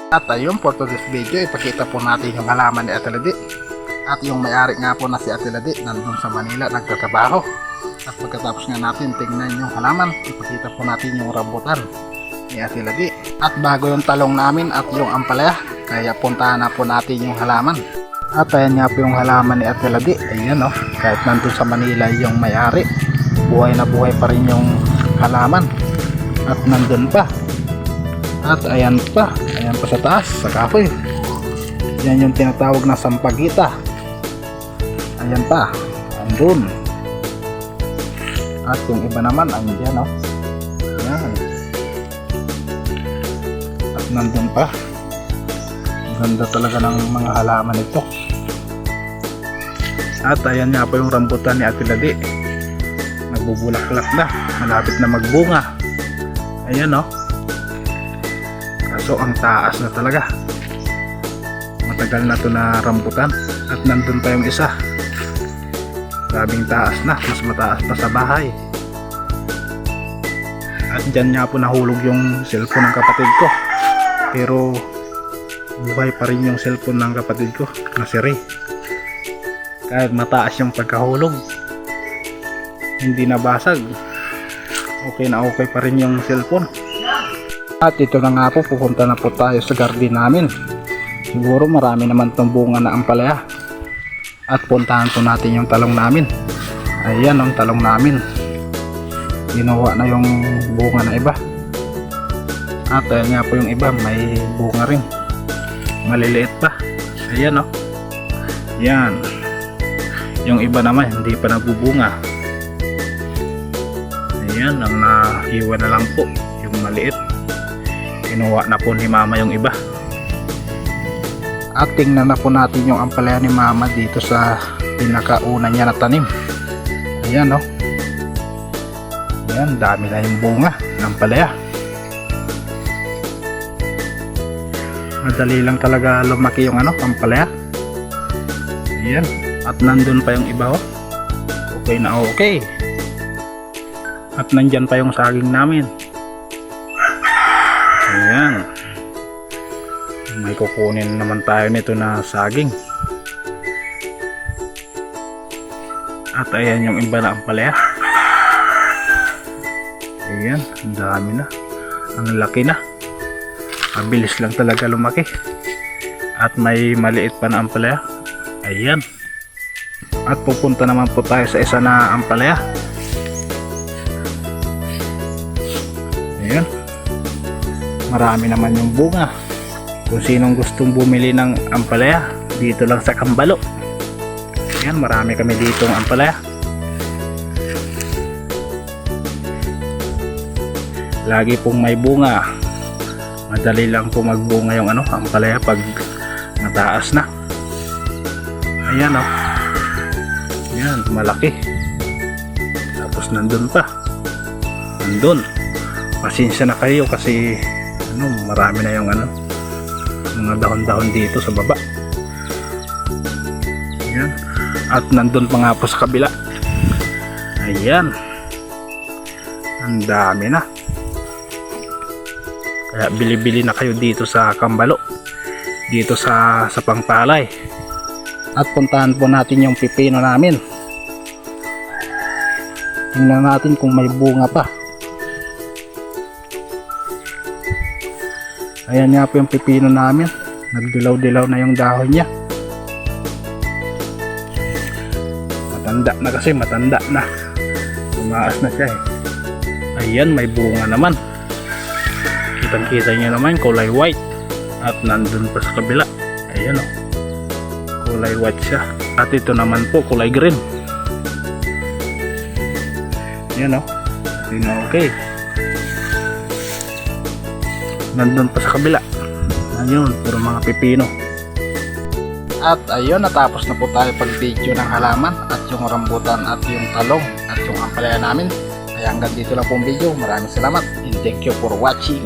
At ayun, for today's video, ipakita po natin yung halaman ni Ate Lady. At yung may-ari nga po na si Ate Lady, nandun sa Manila, nagtatrabaho. At pagkatapos nga natin tingnan yung halaman, ipakita po natin yung rambutan ni Ate Lady. At bago yung talong namin at yung ampalaya, kaya puntahan na po natin yung halaman. At ayan nga po yung halaman ni Ate Lady. Ayan o, kahit nandun sa Manila yung may-ari, buhay na buhay pa rin yung halaman. At nandun pa. At ayan pa sa taas, sa kahoy. Yan yung tinatawag na sampagita. Ayan pa, andun. At yung iba naman, andyan o. Ayan. At nandun pa. Ganda talaga ng mga halaman ito. At ayan nga po yung rambutan ni Ate Lady. Nagbubulaklak na, malapit na magbunga. Ayan o. So ang taas na talaga, matagal na to na rambutan. At nandun pa yung isa, grabing taas na, mas mataas pa sa bahay. At dyan nga po nahulog yung cellphone ng kapatid ko, pero buhay pa rin yung cellphone ng kapatid ko na si Ray. Kahit mataas yung pagkahulog, hindi nabasag, okay na okay pa rin yung cellphone. At ito na nga po, pupunta na po tayo sa garden namin. Siguro marami naman itong bunga na ampalaya. At puntahan po natin yung talong namin. Ayan ang talong namin, ginawa na yung bunga na iba. At ayan nga po yung iba, may bunga rin, maliliit pa. Ayan o. Yan. Yung iba naman hindi pa nagbubunga. Ayan, ang nahiwa na lang po yung maliit. Kinuha na po ni mama yung iba. At tingnan na po natin yung ampalaya ni mama dito sa pinakauna niya na tanim. Ayan o. Ayan, dami na yung bunga ng ampalaya. Madali lang talaga lumaki yung ampalaya. Ayan. At nandun pa yung iba o. Okay na okay. At nandyan pa yung saging namin. Ayan, may kukunin naman tayo nito na saging. At ayan yung iba na ampalaya. Ayan, ang dami na, ang laki na, mabilis lang talaga lumaki. At may maliit pa na ampalaya. Ayan. At pupunta naman po tayo sa isa na ampalaya. Ayan, marami naman yung bunga. Kung sinong gustong bumili ng ampalaya, dito lang sa Kambalo. Ayan, marami kami dito ng ampalaya. Lagi pong may bunga. Madali lang po magbunga yung ampalaya pag mataas na. Ayan o. Ayan, malaki. Tapos nandun pa. Nandun. Pasensya na kayo kasi marami na yung mga dahon-dahon dito sa baba. Ayan. At nandun pa nga po sa kabila. Ayan, ang dami na. Kaya bili-bili na kayo dito sa Kambalo, dito sa Pangpalay. At puntahan po natin yung pipino namin. Tingnan natin kung may bunga pa. Ayan nga po yung pipino namin, nagdilaw-dilaw na yung dahon niya. Matanda na kasi, matanda na, tumaas na siya eh. Ayan, may bunga naman, kitang-kita nyo naman, kulay white. At nandun pa sa kabila, ayan o, kulay white siya. At ito naman po, kulay green. Ayan o, okay. Nandun pa sa kabila. Ayun, puro mga pipino. At ayun, natapos na po tayo pag video ng halaman at yung rambutan at yung talong at yung ampalaya namin. Kaya hanggang dito lang pong video. Maraming salamat and thank you for watching.